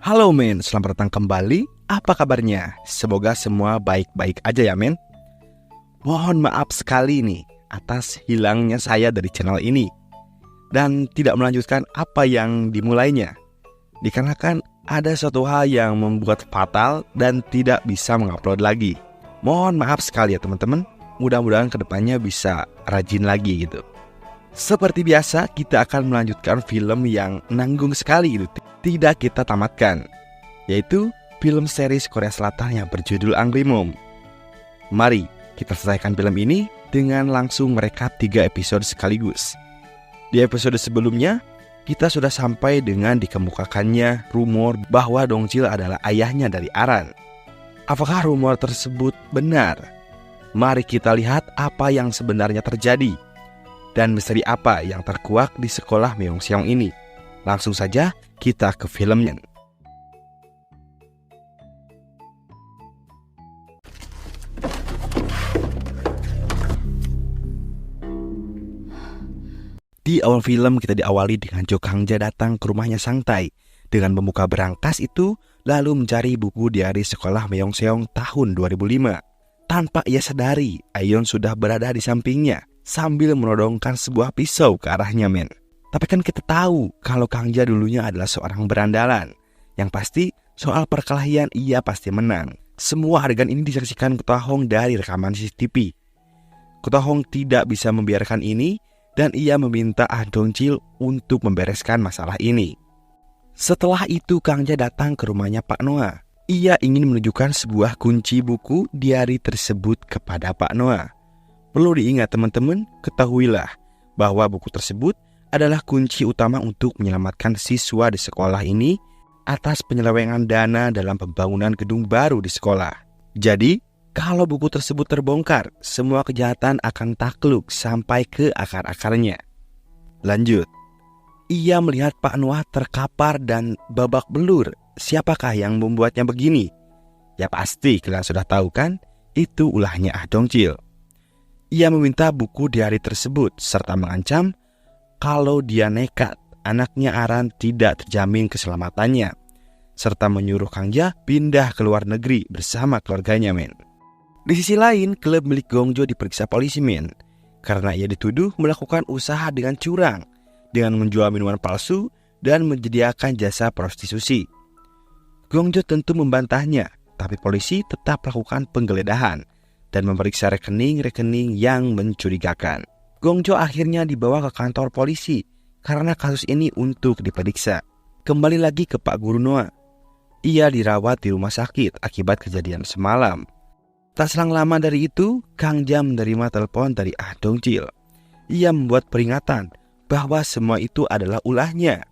Halo men, selamat datang kembali. Apa kabarnya? Semoga semua baik-baik aja ya men. Mohon maaf sekali nih atas hilangnya saya dari channel ini dan tidak melanjutkan apa yang dimulainya, dikarenakan ada suatu hal yang membuat fatal dan tidak bisa mengupload lagi. Mohon maaf sekali ya teman-teman. Mudah-mudahan kedepannya bisa rajin lagi gitu. Seperti biasa, kita akan melanjutkan film yang nanggung sekali gitu, tidak kita tamatkan, yaitu film series Korea Selatan yang berjudul Angry Mom. Mari kita selesaikan film ini dengan langsung merekap 3 episode sekaligus. Di episode sebelumnya, kita sudah sampai dengan dikemukakannya rumor bahwa Dongchil adalah ayahnya dari Aran. Apakah rumor tersebut benar? Mari kita lihat apa yang sebenarnya terjadi dan misteri apa yang terkuak di sekolah Myeongseong ini. Langsung saja kita ke filmnya. Di awal film kita diawali dengan Jo Kang-ja datang ke rumahnya Sang Tae dengan membuka berangkas itu, lalu mencari buku diari sekolah Myeongseong tahun 2005. Tanpa ia sadari, Aeon sudah berada di sampingnya sambil menodongkan sebuah pisau ke arahnya men. Tapi kan kita tahu kalau Kang-ja dulunya adalah seorang berandalan. Yang pasti soal perkelahian ia pasti menang. Semua adegan ini disaksikan Kota Hong dari rekaman CCTV. Kota Hong tidak bisa membiarkan ini dan ia meminta Ah Dongchil untuk membereskan masalah ini. Setelah itu Kang-ja datang ke rumahnya Pak Noah. Ia ingin menunjukkan sebuah kunci buku diari tersebut kepada Pak Noah. Perlu diingat teman-teman, ketahuilah bahwa buku tersebut adalah kunci utama untuk menyelamatkan siswa di sekolah ini atas penyelewengan dana dalam pembangunan gedung baru di sekolah. Jadi, kalau buku tersebut terbongkar, semua kejahatan akan takluk sampai ke akar-akarnya. Lanjut. Ia melihat Pak Noah terkapar dan babak belur. Siapakah yang membuatnya begini? Ya pasti kalian sudah tahu kan, itu ulahnya Ah Dongchil. Ia meminta buku diari tersebut serta mengancam kalau dia nekat, anaknya Aran tidak terjamin keselamatannya, serta menyuruh Kang-ja pindah ke luar negeri bersama keluarganya men. Di sisi lain, klub milik Gongjo diperiksa polisi men, karena ia dituduh melakukan usaha dengan curang, dengan menjual minuman palsu dan menyediakan jasa prostitusi. Gongjo tentu membantahnya, tapi polisi tetap melakukan penggeledahan dan memeriksa rekening-rekening yang mencurigakan. Gongjo akhirnya dibawa ke kantor polisi karena kasus ini untuk diperiksa. Kembali lagi ke Pak Guru Noah. Ia dirawat di rumah sakit akibat kejadian semalam. Tak selang lama dari itu, Kang-ja menerima telepon dari Ah Dongchil. Ia membuat peringatan bahwa semua itu adalah ulahnya.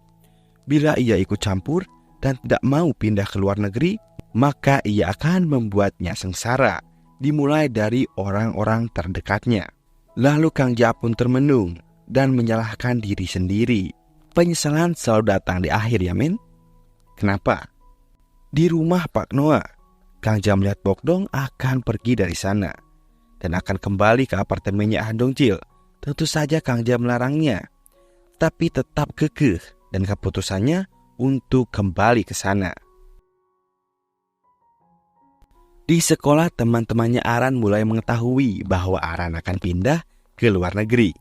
Bila ia ikut campur dan tidak mau pindah ke luar negeri, maka ia akan membuatnya sengsara, dimulai dari orang-orang terdekatnya. Lalu Kang-ja pun termenung dan menyalahkan diri sendiri. Penyesalan selalu datang di akhir ya men. Kenapa? Di rumah Pak Noah, Kang-ja melihat Bokdong akan pergi dari sana dan akan kembali ke apartemennya Ah Dongchil. Tentu saja Kang-ja melarangnya, tapi tetap kekeh dan keputusannya untuk kembali ke sana. Di sekolah teman-temannya Aran mulai mengetahui bahwa Aran akan pindah ke luar negeri.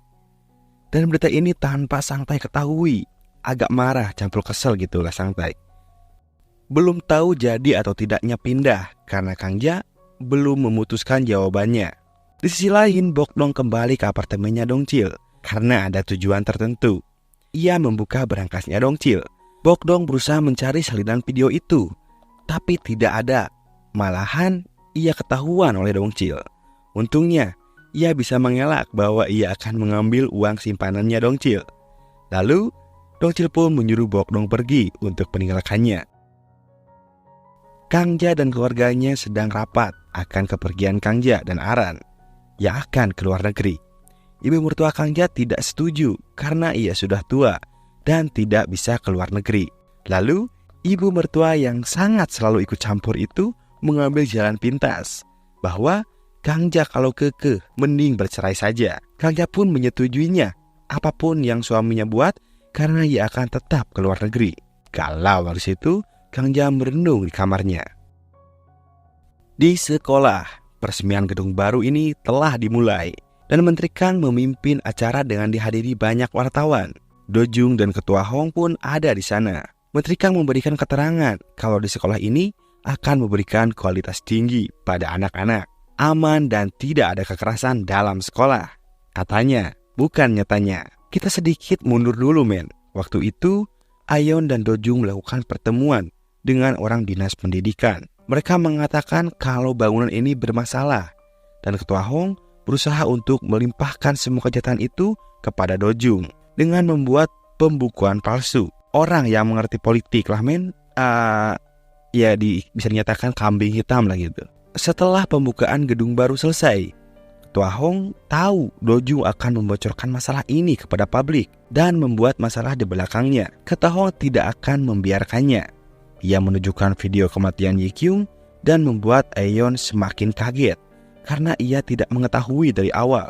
Dan berita ini tanpa Sang Tae ketahui, agak marah campur kesel gitulah Sang Tae. Belum tahu jadi atau tidaknya pindah karena Kang-ja belum memutuskan jawabannya. Di sisi lain, Bokdong kembali ke apartemennya Dongchil karena ada tujuan tertentu. Ia membuka berangkasnya Dongchil. Bokdong berusaha mencari salinan video itu, tapi tidak ada. Malahan ia ketahuan oleh Dongchil. Untungnya ia bisa mengelak bahwa ia akan mengambil uang simpanannya Dongchil. Lalu Dongchil pun menyuruh Bokdong pergi untuk meninggalkannya. Kang-ja dan keluarganya sedang rapat akan kepergian Kang-ja dan Aran yang akan ke luar negeri. Ibu mertua Kang-ja tidak setuju karena ia sudah tua dan tidak bisa keluar negeri. Lalu, ibu mertua yang sangat selalu ikut campur itu mengambil jalan pintas bahwa Kang-ja kalau kekeh mending bercerai saja. Kang-ja pun menyetujuinya apapun yang suaminya buat karena ia akan tetap keluar negeri. Kalau dari situ Kang Ja merenung di kamarnya. Di sekolah, peresmian gedung baru ini telah dimulai dan Menteri Kang memimpin acara dengan dihadiri banyak wartawan. Do Jung dan Ketua Hong pun ada di sana. Menteri Kang memberikan keterangan kalau di sekolah ini akan memberikan kualitas tinggi pada anak-anak, aman dan tidak ada kekerasan dalam sekolah. Katanya, bukan nyatanya. Kita sedikit mundur dulu men. Waktu itu, Ayeon dan Do Jung melakukan pertemuan dengan orang dinas pendidikan. Mereka mengatakan kalau bangunan ini bermasalah dan Ketua Hong berusaha untuk melimpahkan semua kejahatan itu kepada Do Jung dengan membuat pembukuan palsu. Orang yang mengerti politik lah men, bisa dinyatakan kambing hitam lah gitu. Setelah pembukaan gedung baru selesai, Ketua Hong tahu Do Jung akan membocorkan masalah ini kepada publik dan membuat masalah di belakangnya. Ketua Hong tidak akan membiarkannya. Ia menunjukkan video kematian Yi Kyung dan membuat Aeon semakin kaget karena ia tidak mengetahui dari awal.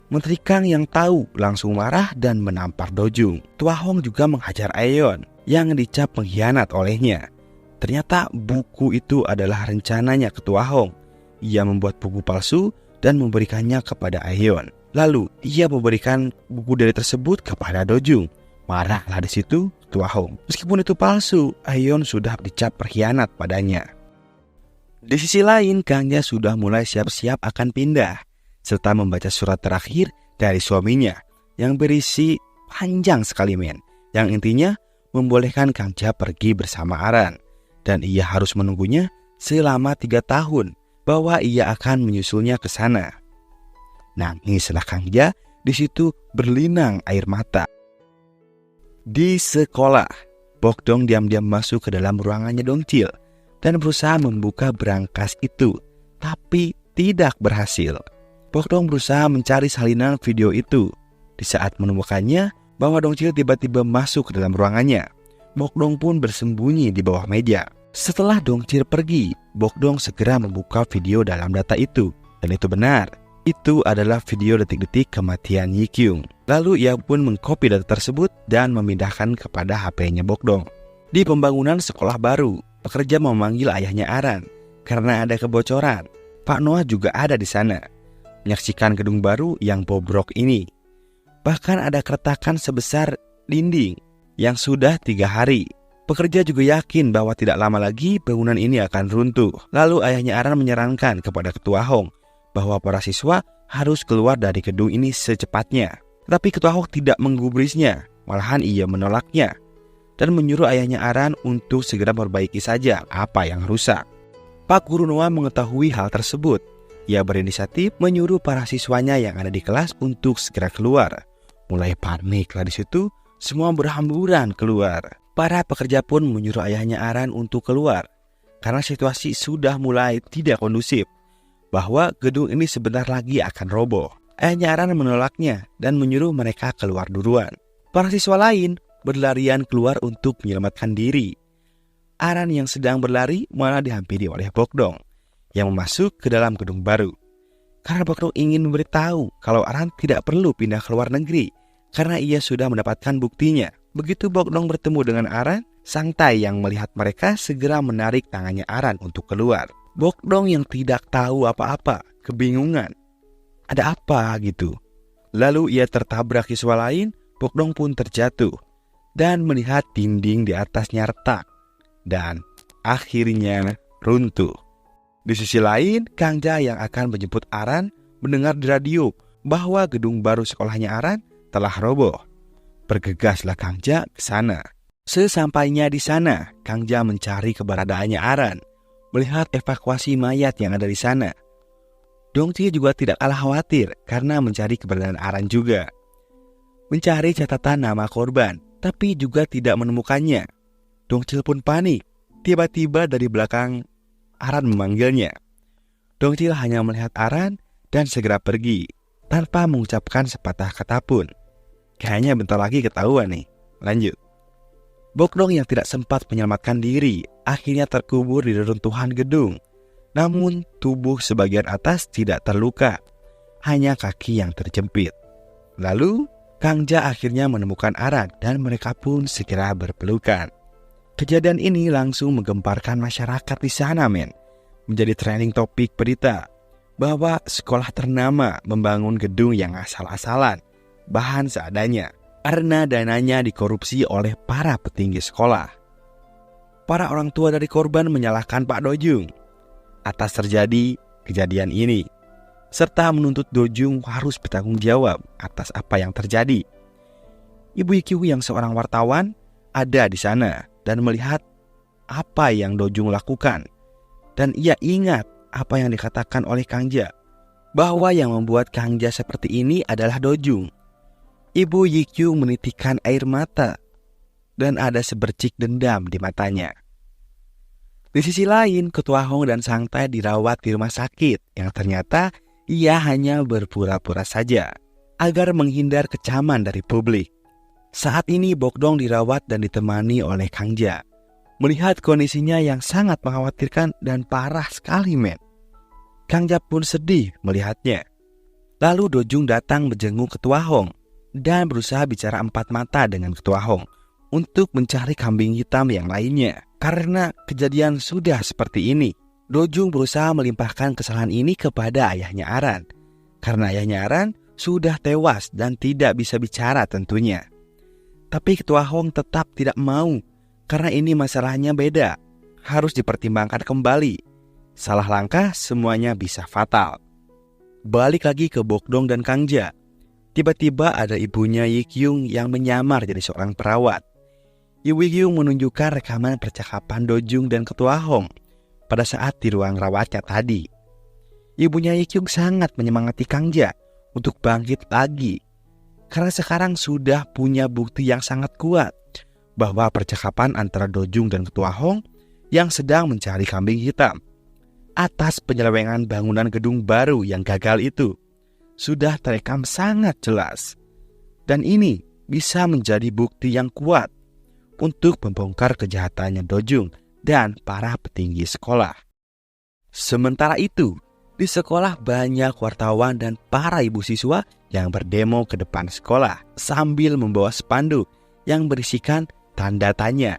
Menteri Kang yang tahu langsung marah dan menampar Do Jung. Ketua Hong juga menghajar Aeon yang dicap pengkhianat olehnya. Ternyata buku itu adalah rencananya Ketua Hong. Ia membuat buku palsu dan memberikannya kepada Aeon. Lalu ia memberikan buku dari tersebut kepada Do Jung. Marahlah di situ Ketua Hong. Meskipun itu palsu, Aeon sudah dicap pengkhianat padanya. Di sisi lain, Kang Ja sudah mulai siap-siap akan pindah, serta membaca surat terakhir dari suaminya yang berisi panjang sekali men. Yang intinya membolehkan Kang Ja pergi bersama Aran dan ia harus menunggunya selama 3 tahun bahwa ia akan menyusulnya ke sana. Nangislah Kang Ja, di situ berlinang air mata. Di sekolah, Bokdong diam-diam masuk ke dalam ruangannya Dongchil dan berusaha membuka brankas itu, tapi tidak berhasil. Bokdong berusaha mencari salinan video itu. Di saat menemukannya, bahwa Dongchil tiba-tiba masuk ke dalam ruangannya. Bokdong pun bersembunyi di bawah meja. Setelah Dongchil pergi, Bokdong segera membuka video dalam data itu. Dan itu benar, itu adalah video detik-detik kematian Yi Kyung. Lalu ia pun mengcopy data tersebut dan memindahkan kepada HP-nya Bokdong. Di pembangunan sekolah baru, pekerja memanggil ayahnya Aran karena ada kebocoran. Pak Noah juga ada di sana, menyaksikan gedung baru yang bobrok ini. Bahkan ada keretakan sebesar dinding yang sudah 3 hari. Pekerja juga yakin bahwa tidak lama lagi bangunan ini akan runtuh. Lalu ayahnya Aran menyarankan kepada Ketua Hong bahwa para siswa harus keluar dari gedung ini secepatnya. Tetapi Ketua Hong tidak menggubrisnya, malahan ia menolaknya dan menyuruh ayahnya Aran untuk segera memperbaiki saja apa yang rusak. Pak Guru Noah mengetahui hal tersebut. Ia berinisiatif menyuruh para siswanya yang ada di kelas untuk segera keluar. Mulai paniklah di situ, semua berhamburan keluar. Para pekerja pun menyuruh ayahnya Aran untuk keluar karena situasi sudah mulai tidak kondusif, bahwa gedung ini sebentar lagi akan roboh. Ayahnya Aran menolaknya dan menyuruh mereka keluar duluan. Para siswa lain berlarian keluar untuk menyelamatkan diri. Aran yang sedang berlari malah dihampiri oleh Bokdong yang masuk ke dalam gedung baru. Karena Bokdong ingin memberitahu kalau Aran tidak perlu pindah ke luar negeri karena ia sudah mendapatkan buktinya. Begitu Bokdong bertemu dengan Aran, Sang Tai yang melihat mereka segera menarik tangannya Aran untuk keluar. Bokdong yang tidak tahu apa-apa, kebingungan. Ada apa gitu? Lalu ia tertabrak siswa lain, Bokdong pun terjatuh dan melihat dinding di atasnya retak dan akhirnya runtuh. Di sisi lain, Kang Ja yang akan menjemput Aran mendengar di radio bahwa gedung baru sekolahnya Aran telah roboh. Bergegaslah Kang Ja ke sana. Sesampainya di sana, Kang Ja mencari keberadaannya Aran, melihat evakuasi mayat yang ada di sana. Dongchil juga tidak kalah khawatir karena mencari keberadaan Aran juga. Mencari catatan nama korban, tapi juga tidak menemukannya. Dongchil pun panik. Tiba-tiba dari belakang Aran memanggilnya. Dongchil hanya melihat Aran dan segera pergi tanpa mengucapkan sepatah kata pun. Kayaknya bentar lagi ketahuan nih. Lanjut. Bokdong yang tidak sempat menyelamatkan diri akhirnya terkubur di reruntuhan gedung. Namun tubuh sebagian atas tidak terluka, hanya kaki yang terjepit. Lalu Kang Ja akhirnya menemukan Aran dan mereka pun segera berpelukan. Kejadian ini langsung menggemparkan masyarakat di sana, men. Menjadi trending topik berita bahwa sekolah ternama membangun gedung yang asal-asalan, bahan seadanya, karena dananya dikorupsi oleh para petinggi sekolah. Para orang tua dari korban menyalahkan Pak Dojung atas terjadi kejadian ini, serta menuntut Dojung harus bertanggung jawab atas apa yang terjadi. Ibu Yikyung yang seorang wartawan ada di sana dan melihat apa yang Dojung lakukan. Dan ia ingat apa yang dikatakan oleh Kangja, bahwa yang membuat Kangja seperti ini adalah Dojung. Ibu Yikyung menitikkan air mata dan ada sebercik dendam di matanya. Di sisi lain, Ketua Hong dan Sangtae dirawat di rumah sakit yang ternyata ia hanya berpura-pura saja agar menghindar kecaman dari publik. Saat ini Bokdong dirawat dan ditemani oleh Kangja. Melihat kondisinya yang sangat mengkhawatirkan dan parah sekali, men. Kangja pun sedih melihatnya. Lalu Dojung datang menjenguk Ketua Hong dan berusaha bicara empat mata dengan Ketua Hong untuk mencari kambing hitam yang lainnya. Karena kejadian sudah seperti ini, Dojung berusaha melimpahkan kesalahan ini kepada ayahnya Aran. Karena ayahnya Aran sudah tewas dan tidak bisa bicara tentunya. Tapi Ketua Hong tetap tidak mau, karena ini masalahnya beda, harus dipertimbangkan kembali. Salah langkah semuanya bisa fatal. Balik lagi ke Bokdong dan Kangja. Tiba-tiba ada ibunya Yikyung yang menyamar jadi seorang perawat. Ibu Yikyung menunjukkan rekaman percakapan Dojung dan Ketua Hong pada saat di ruang rawatnya tadi. Ibunya Yikyung sangat menyemangati Kangja untuk bangkit lagi, karena sekarang sudah punya bukti yang sangat kuat bahwa percakapan antara Dojung dan Ketua Hong yang sedang mencari kambing hitam atas penyelewengan bangunan gedung baru yang gagal itu sudah terekam sangat jelas. Dan ini bisa menjadi bukti yang kuat untuk membongkar kejahatannya Dojung dan para petinggi sekolah. Sementara itu, di sekolah banyak wartawan dan para ibu siswa yang berdemo ke depan sekolah sambil membawa spanduk yang berisikan tanda tanya,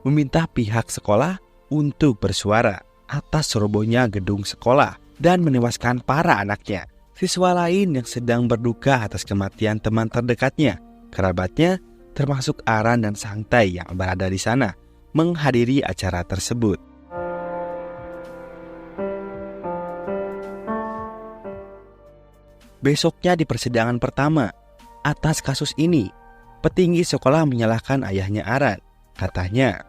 meminta pihak sekolah untuk bersuara atas robohnya gedung sekolah dan menewaskan para anaknya. Siswa lain yang sedang berduka atas kematian teman terdekatnya, kerabatnya, termasuk Aran dan Sangtae yang berada di sana, menghadiri acara tersebut. Besoknya di persidangan pertama atas kasus ini, petinggi sekolah menyalahkan ayahnya Aran. Katanya,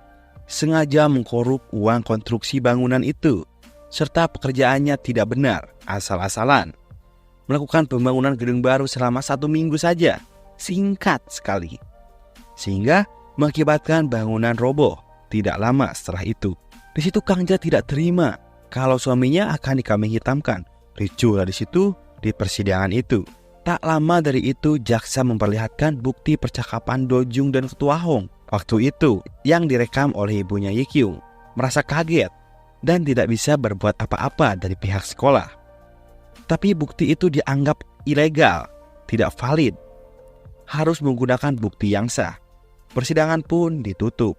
sengaja mengkorup uang konstruksi bangunan itu, serta pekerjaannya tidak benar, asal-asalan. Melakukan pembangunan gedung baru selama 1 minggu saja, singkat sekali. Sehingga mengakibatkan bangunan roboh tidak lama setelah itu. Di situ Kangja tidak terima kalau suaminya akan dikambing hitamkan. Ricuh di situ di persidangan itu. Tak lama dari itu, jaksa memperlihatkan bukti percakapan Dojung dan Ketua Hong waktu itu yang direkam oleh ibunya Yikyung. Merasa kaget dan tidak bisa berbuat apa-apa dari pihak sekolah. Tapi bukti itu dianggap ilegal, tidak valid. Harus menggunakan bukti yang sah. Persidangan pun ditutup.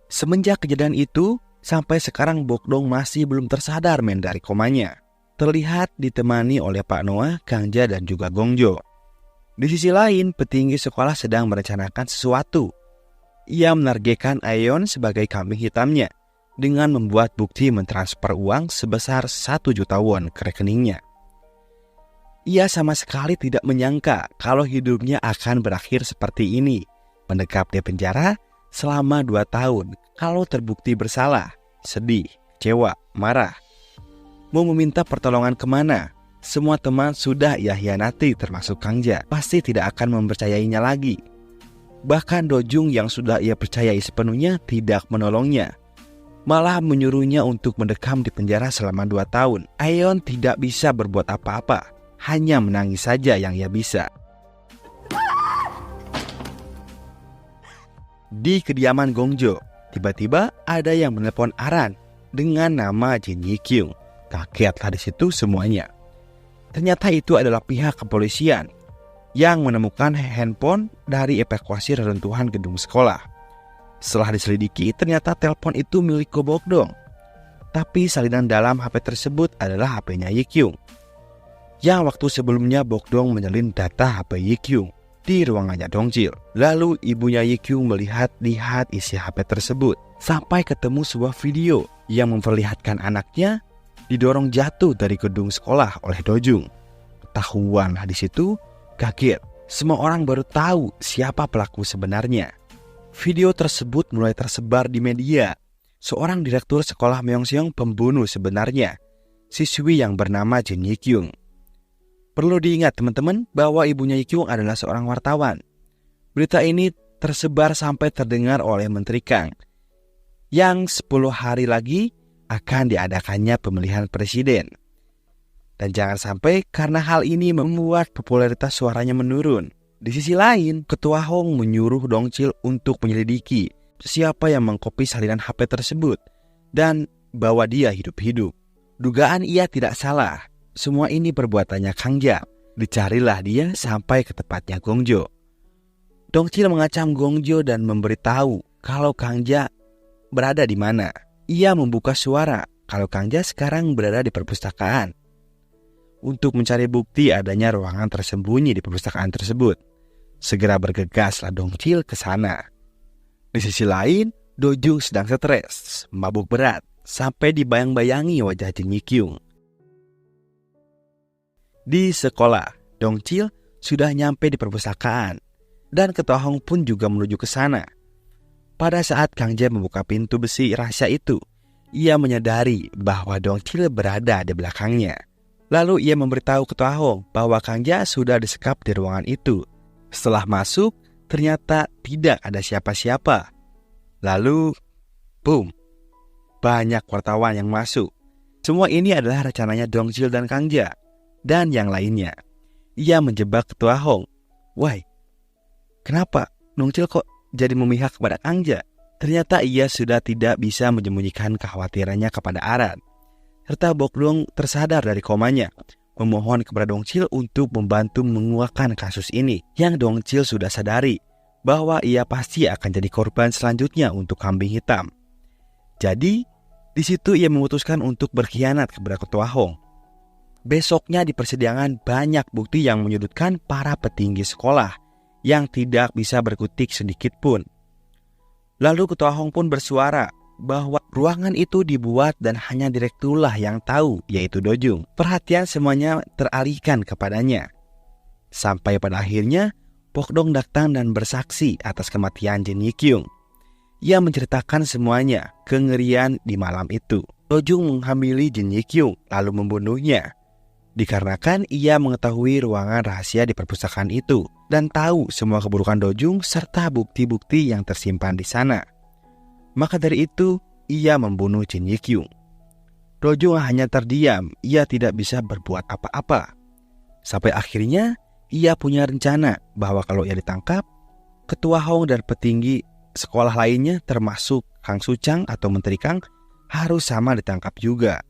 Semenjak kejadian itu, sampai sekarang Bokdong masih belum tersadar dari komanya. Terlihat ditemani oleh Pak Noah, Kangja, dan juga Gongjo. Di sisi lain, petinggi sekolah sedang merencanakan sesuatu. Ia menargetkan Aeon sebagai kambing hitamnya dengan membuat bukti mentransfer uang sebesar 1 juta won ke rekeningnya. Ia sama sekali tidak menyangka kalau hidupnya akan berakhir seperti ini, mendekap di penjara selama 2 tahun kalau terbukti bersalah, sedih, kecewa, marah. Mau meminta pertolongan kemana? Semua teman sudah ia hianati termasuk Kangja, pasti tidak akan mempercayainya lagi. Bahkan Dojung yang sudah ia percayai sepenuhnya tidak menolongnya, malah menyuruhnya untuk mendekam di penjara selama 2 tahun. Aeon tidak bisa berbuat apa-apa, hanya menangis saja yang ia bisa. Di kediaman Gongjo, tiba-tiba ada yang menelpon Aran dengan nama Jin Yikyung. Kagetlah di situ semuanya. Ternyata itu adalah pihak kepolisian yang menemukan handphone dari evakuasi reruntuhan gedung sekolah. Setelah diselidiki, ternyata telepon itu milik Go Bok-dong. Tapi salinan dalam HP tersebut adalah HP-nya Yi-kyung. Yang waktu sebelumnya Bok-dong menyalin data HP Yi-kyung di ruangannya Dong-jil. Lalu ibunya Yi-kyung melihat isi HP tersebut sampai ketemu sebuah video yang memperlihatkan anaknya didorong jatuh dari gedung sekolah oleh Do-jung. Ketahuan di situ, kaget. Semua orang baru tahu siapa pelaku sebenarnya. Video tersebut mulai tersebar di media. Seorang direktur sekolah Myeongseong pembunuh sebenarnya, siswi yang bernama Jin Yi-kyung. Perlu diingat teman-teman bahwa ibunya Yi-kyung adalah seorang wartawan. Berita ini tersebar sampai terdengar oleh Menteri Kang, yang 10 hari lagi akan diadakannya pemilihan presiden. Dan jangan sampai karena hal ini membuat popularitas suaranya menurun. Di sisi lain, Ketua Hong menyuruh Dong-jil untuk menyelidiki siapa yang mengkopi salinan HP tersebut dan bawa dia hidup-hidup. Dugaan ia tidak salah. Semua ini perbuatannya Kang Ja. Dicarilah dia sampai ke tempatnya Gongjo. Dong-jil mengacam Gongjo dan memberitahu kalau Kang Ja berada di mana. Ia membuka suara kalau Kang Ja sekarang berada di perpustakaan untuk mencari bukti adanya ruangan tersembunyi di perpustakaan tersebut. Segera bergegaslah Dong-jil ke sana. Di sisi lain, Do-jung sedang stres, mabuk berat, sampai dibayang-bayangi wajah Jin Yi-kyung. Di sekolah, Dong-jil sudah nyampe di perpustakaan, dan Ketua Hong pun juga menuju ke sana. Pada saat Kang Ja membuka pintu besi rahasia itu, ia menyadari bahwa Dong-jil berada di belakangnya. Lalu ia memberitahu Ketua Hong bahwa Kang Ja sudah disekap di ruangan itu. Setelah masuk, ternyata tidak ada siapa-siapa. Lalu, boom, banyak wartawan yang masuk. Semua ini adalah rencananya Dong-jil dan Kang Ja, dan yang lainnya. Ia menjebak Ketua Hong. Why? Kenapa Dong-jil kok jadi memihak kepada Kang Ja? Ternyata ia sudah tidak bisa menyembunyikan kekhawatirannya kepada Aran. Serta Bok-dong tersadar dari komanya, memohon kepada Dong-jil untuk membantu menguakkan kasus ini. Yang Dong-jil sudah sadari bahwa ia pasti akan jadi korban selanjutnya untuk kambing hitam. Jadi, di situ ia memutuskan untuk berkhianat kepada Ketua Hong. Besoknya di persidangan banyak bukti yang menyudutkan para petinggi sekolah yang tidak bisa berkutik sedikit pun. Lalu Ketua Hong pun bersuara bahwa ruangan itu dibuat dan hanya direkturlah yang tahu, yaitu Do-jung. Perhatian semuanya teralihkan kepadanya. Sampai pada akhirnya, Bok-dong datang dan bersaksi atas kematian Jin Yi-kyung. Ia menceritakan semuanya, kengerian di malam itu. Do-jung menghamili Jin Yi-kyung lalu membunuhnya. Dikarenakan ia mengetahui ruangan rahasia di perpustakaan itu dan tahu semua keburukan Do-jung serta bukti-bukti yang tersimpan di sana. Maka dari itu, ia membunuh Jin Yi-kyung. Do-jung hanya terdiam, ia tidak bisa berbuat apa-apa. Sampai akhirnya, ia punya rencana bahwa kalau ia ditangkap, Ketua Hong dan petinggi sekolah lainnya termasuk Kang Su-chang atau Menteri Kang harus sama ditangkap juga.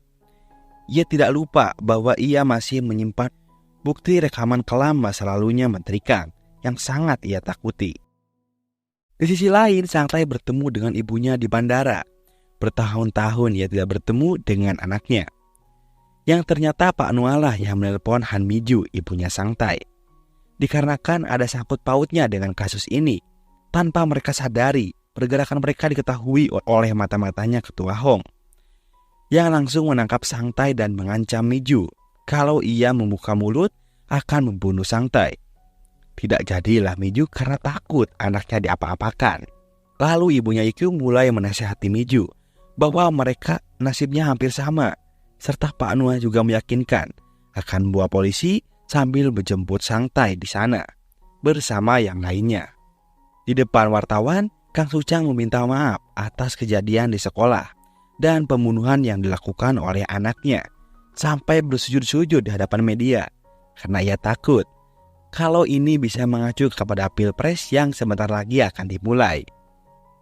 Ia tidak lupa bahwa ia masih menyimpan bukti rekaman kelam masa lalunya Menteri Kang yang sangat ia takuti. Di sisi lain, Sang Tai bertemu dengan ibunya di bandara. Bertahun-tahun ia tidak bertemu dengan anaknya. Yang ternyata Pak Nualah yang menelpon Han Mi-ju, ibunya Sang Tai. Dikarenakan ada sangkut pautnya dengan kasus ini. Tanpa mereka sadari, pergerakan mereka diketahui oleh mata-matanya Ketua Hong, yang langsung menangkap Sang Tai dan mengancam Mi-ju kalau ia membuka mulut akan membunuh Sang Tai. Tidak jadilah Mi-ju karena takut anaknya diapa-apakan. Lalu ibunya Yi-kyung mulai menasihati Mi-ju bahwa mereka nasibnya hampir sama, serta Pak Nuah juga meyakinkan akan membawa polisi sambil menjemput Sang Tai di sana bersama yang lainnya. Di depan wartawan, Kang Su-chang meminta maaf atas kejadian di sekolah dan pembunuhan yang dilakukan oleh anaknya, sampai bersujud-sujud di hadapan media karena ia takut kalau ini bisa mengacu kepada pilpres yang sebentar lagi akan dimulai.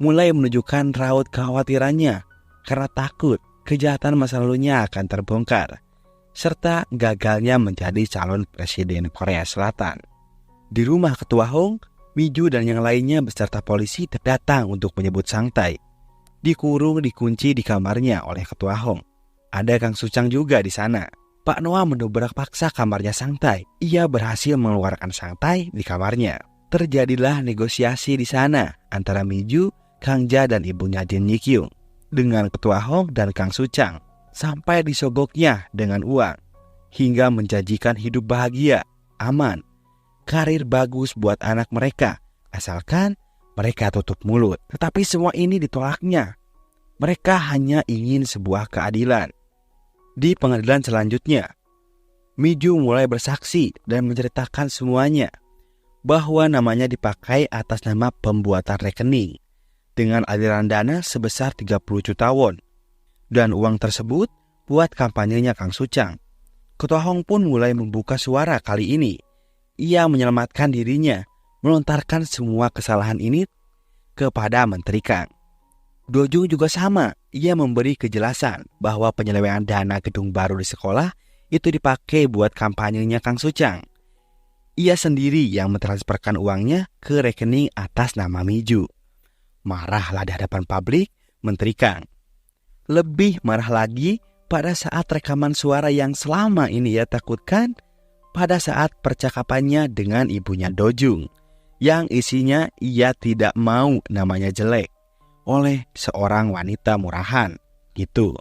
Mulai menunjukkan raut kekhawatirannya karena takut kejahatan masa lalunya akan terbongkar, serta gagalnya menjadi calon presiden Korea Selatan. Di rumah Ketua Hong, Miju dan yang lainnya beserta polisi datang untuk menyebut Sangtai. Dikurung dikunci di kamarnya oleh Ketua Hong. Ada Kang Suchang juga di sana. Pak Noah mendobrak paksa kamarnya Sangtai. Ia berhasil mengeluarkan Sangtai di kamarnya. Terjadilah negosiasi di sana antara Miju, Kang Ja dan ibunya Jin Yikyung dengan Ketua Hong dan Kang Suchang sampai disogoknya dengan uang hingga menjanjikan hidup bahagia, aman, karir bagus buat anak mereka asalkan mereka tutup mulut. Tetapi semua ini ditolaknya. Mereka hanya ingin sebuah keadilan. Di pengadilan selanjutnya, Miju mulai bersaksi dan menceritakan semuanya bahwa namanya dipakai atas nama pembuatan rekening dengan aliran dana sebesar 30 juta won. Dan uang tersebut buat kampanyenya Kang Suchang. Ketua Hong pun mulai membuka suara kali ini. Ia menyelamatkan dirinya, melontarkan semua kesalahan ini kepada Menteri Kang. Dojung juga sama, ia memberi kejelasan bahwa penyelewengan dana gedung baru di sekolah itu dipakai buat kampanyenya Kang Suchang. Ia sendiri yang mentransferkan uangnya ke rekening atas nama Miju. Marahlah di hadapan publik Menteri Kang. Lebih marah lagi pada saat rekaman suara yang selama ini ia takutkan pada saat percakapannya dengan ibunya Dojung, yang isinya ia tidak mau namanya jelek oleh seorang wanita murahan gitu,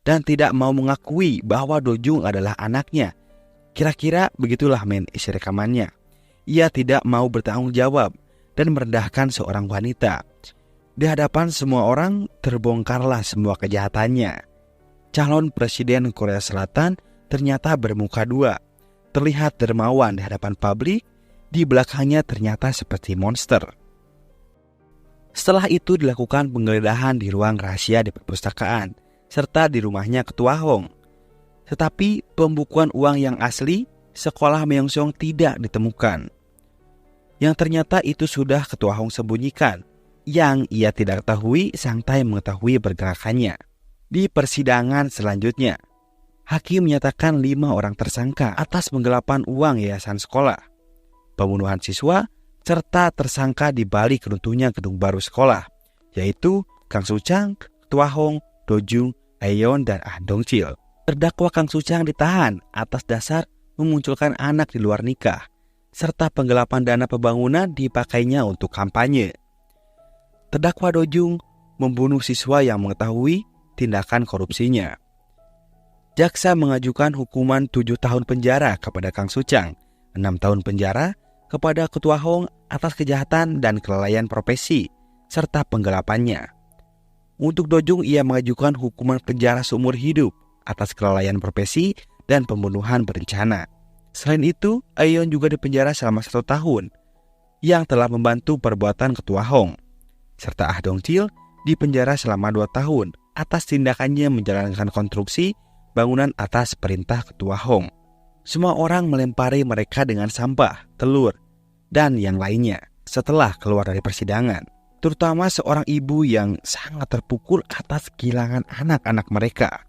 dan tidak mau mengakui bahwa Dojung adalah anaknya. Kira-kira begitulah isi rekamannya. Ia tidak mau bertanggung jawab dan merendahkan seorang wanita. Di hadapan semua orang terbongkarlah semua kejahatannya. Calon Presiden Korea Selatan ternyata bermuka dua. Terlihat dermawan di hadapan publik, di belakangnya ternyata seperti monster. Setelah itu dilakukan penggeledahan di ruang rahasia di perpustakaan, serta di rumahnya Ketua Hong. Tetapi pembukuan uang yang asli sekolah Myeongseong tidak ditemukan. Yang ternyata itu sudah Ketua Hong sembunyikan. Yang ia tidak ketahui, Sangtai mengetahui pergerakannya. Di persidangan selanjutnya, hakim menyatakan 5 orang tersangka atas penggelapan uang yayasan sekolah, pembunuhan siswa, serta tersangka di balik runtuhnya gedung baru sekolah, yaitu Kang Suchang, Ketua Hong, Dojung, Aeon, dan Ah Dong-chil. Terdakwa Kang Suchang ditahan atas dasar memunculkan anak di luar nikah, serta penggelapan dana pembangunan dipakainya untuk kampanye. Terdakwa Dojung membunuh siswa yang mengetahui tindakan korupsinya. Jaksa mengajukan hukuman 7 tahun penjara kepada Kang Suchang, 6 tahun penjara kepada Ketua Hong atas kejahatan dan kelalaian profesi, serta penggelapannya. Untuk Dojung, ia mengajukan hukuman penjara seumur hidup atas kelalaian profesi dan pembunuhan berencana. Selain itu, Aeon juga dipenjara selama 1 tahun, yang telah membantu perbuatan Ketua Hong. Serta Ah Dong-chil dipenjara selama 2 tahun atas tindakannya menjalankan konstruksi bangunan atas perintah Ketua Hong. Semua orang melempari mereka dengan sampah, telur, dan yang lainnya setelah keluar dari persidangan. Terutama seorang ibu yang sangat terpukul atas kehilangan anak-anak mereka.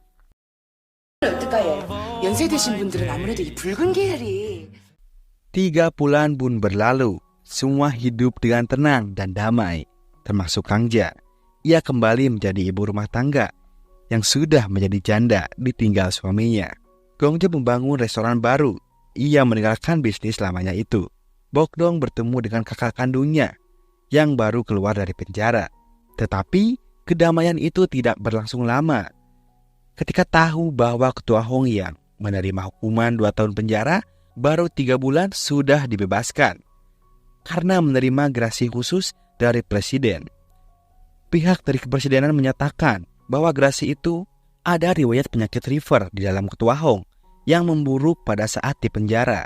3 bulan pun berlalu. Semua hidup dengan tenang dan damai, termasuk Kang Ja. Ia kembali menjadi ibu rumah tangga yang sudah menjadi janda ditinggal suaminya. Gong Ja membangun restoran baru. Ia meninggalkan bisnis lamanya itu. Bok-dong bertemu dengan kakak kandungnya yang baru keluar dari penjara. Tetapi kedamaian itu tidak berlangsung lama. Ketika tahu bahwa Ketua Hong yang menerima hukuman 2 tahun penjara baru 3 bulan sudah dibebaskan karena menerima gerasi khusus dari presiden. Pihak dari kepresidenan menyatakan bahwa gerasi itu ada riwayat penyakit liver di dalam Ketua Hong yang memburuk pada saat di penjara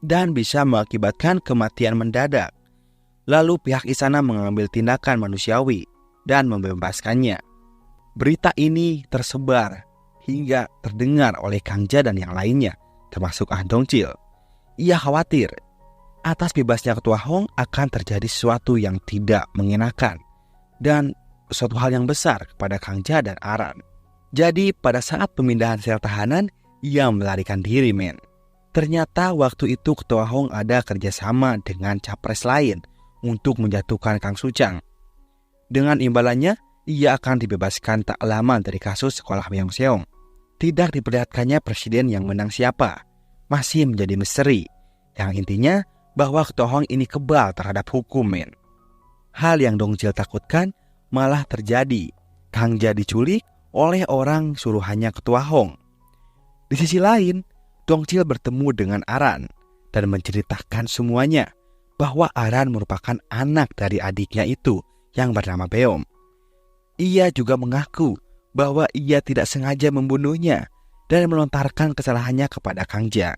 dan bisa mengakibatkan kematian mendadak. Lalu pihak istana mengambil tindakan manusiawi dan membebaskannya. Berita ini tersebar hingga terdengar oleh Kang Ja dan yang lainnya, termasuk Ah Dong-chil. Ia khawatir atas bebasnya Ketua Hong akan terjadi sesuatu yang tidak mengenakan dan suatu hal yang besar kepada Kang Ja dan Aran. Jadi pada saat pemindahan sel tahanan, ia melarikan diri, men. Ternyata waktu itu Ketua Hong ada kerjasama dengan capres lain untuk menjatuhkan Kang Suchang. Dengan imbalannya, ia akan dibebaskan tak lama dari kasus sekolah Myeongseong. Tidak diperlihatkannya presiden yang menang siapa, masih menjadi misteri. Yang intinya bahwa Ketua Hong ini kebal terhadap hukum, men. Hal yang Dongchil takutkan malah terjadi. Kang Ja diculik oleh orang suruhannya Ketua Hong. Di sisi lain, Dongchil bertemu dengan Aran dan menceritakan semuanya, bahwa Aran merupakan anak dari adiknya itu yang bernama Beom. Ia juga mengaku bahwa ia tidak sengaja membunuhnya dan melontarkan kesalahannya kepada Kang Ja.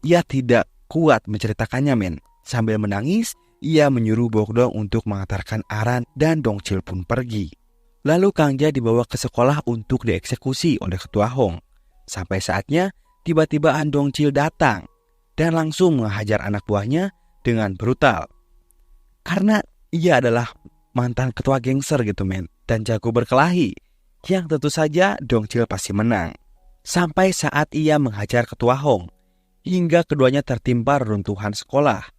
Ia tidak kuat menceritakannya, men. Sambil menangis, ia menyuruh Bokdong untuk mengantarkan Aran dan Dongchil pun pergi. Lalu Kang Ja dibawa ke sekolah untuk dieksekusi oleh Ketua Hong. Sampai saatnya, tiba-tiba Han Dongchil datang dan langsung menghajar anak buahnya dengan brutal. Karena ia adalah mantan ketua gangster gitu, men, dan jago berkelahi, yang tentu saja Dongchil pasti menang. Sampai saat ia menghajar Ketua Hong, hingga keduanya tertimpa reruntuhan sekolah.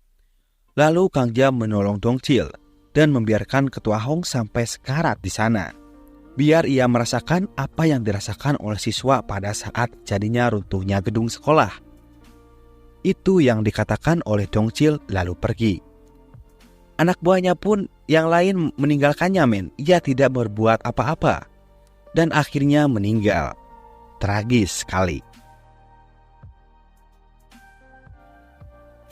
Lalu Kang Ja menolong Dongchil dan membiarkan Ketua Hong sampai sekarat di sana, biar ia merasakan apa yang dirasakan oleh siswa pada saat jadinya runtuhnya gedung sekolah. Itu yang dikatakan oleh Dongchil lalu pergi. Anak buahnya pun yang lain meninggalkannya, men. Ia tidak berbuat apa-apa dan akhirnya meninggal. Tragis sekali.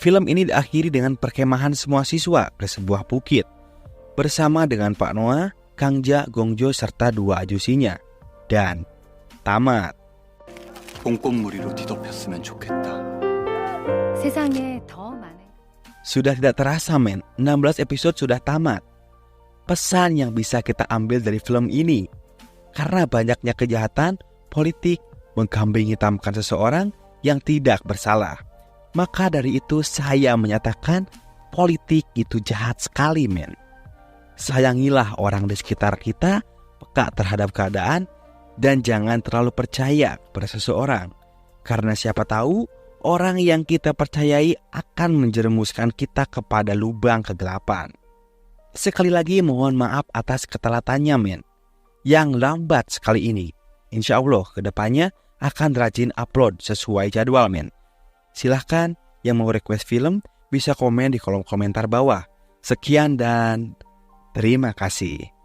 Film ini diakhiri dengan perkemahan semua siswa ke sebuah bukit bersama dengan Pak Noah, Kang Ja, Gong Jo serta dua ajusinya. Dan tamat. 꼼꼼무리로 뒤덮였으면 좋겠다. 세상에 더 많은 Sudah tidak terasa, men, 16 episode sudah tamat. Pesan yang bisa kita ambil dari film ini, karena banyaknya kejahatan, politik, mengkambing hitamkan seseorang yang tidak bersalah. Maka dari itu saya menyatakan politik itu jahat sekali, men. Sayangilah orang di sekitar kita, peka terhadap keadaan, dan jangan terlalu percaya pada seseorang. Karena siapa tahu orang yang kita percayai akan menjerumuskan kita kepada lubang kegelapan. Sekali lagi mohon maaf atas ketelatannya, men, yang lambat sekali ini. Insya Allah kedepannya akan rajin upload sesuai jadwal, men. Silahkan yang mau request film bisa komen di kolom komentar bawah. Sekian dan terima kasih.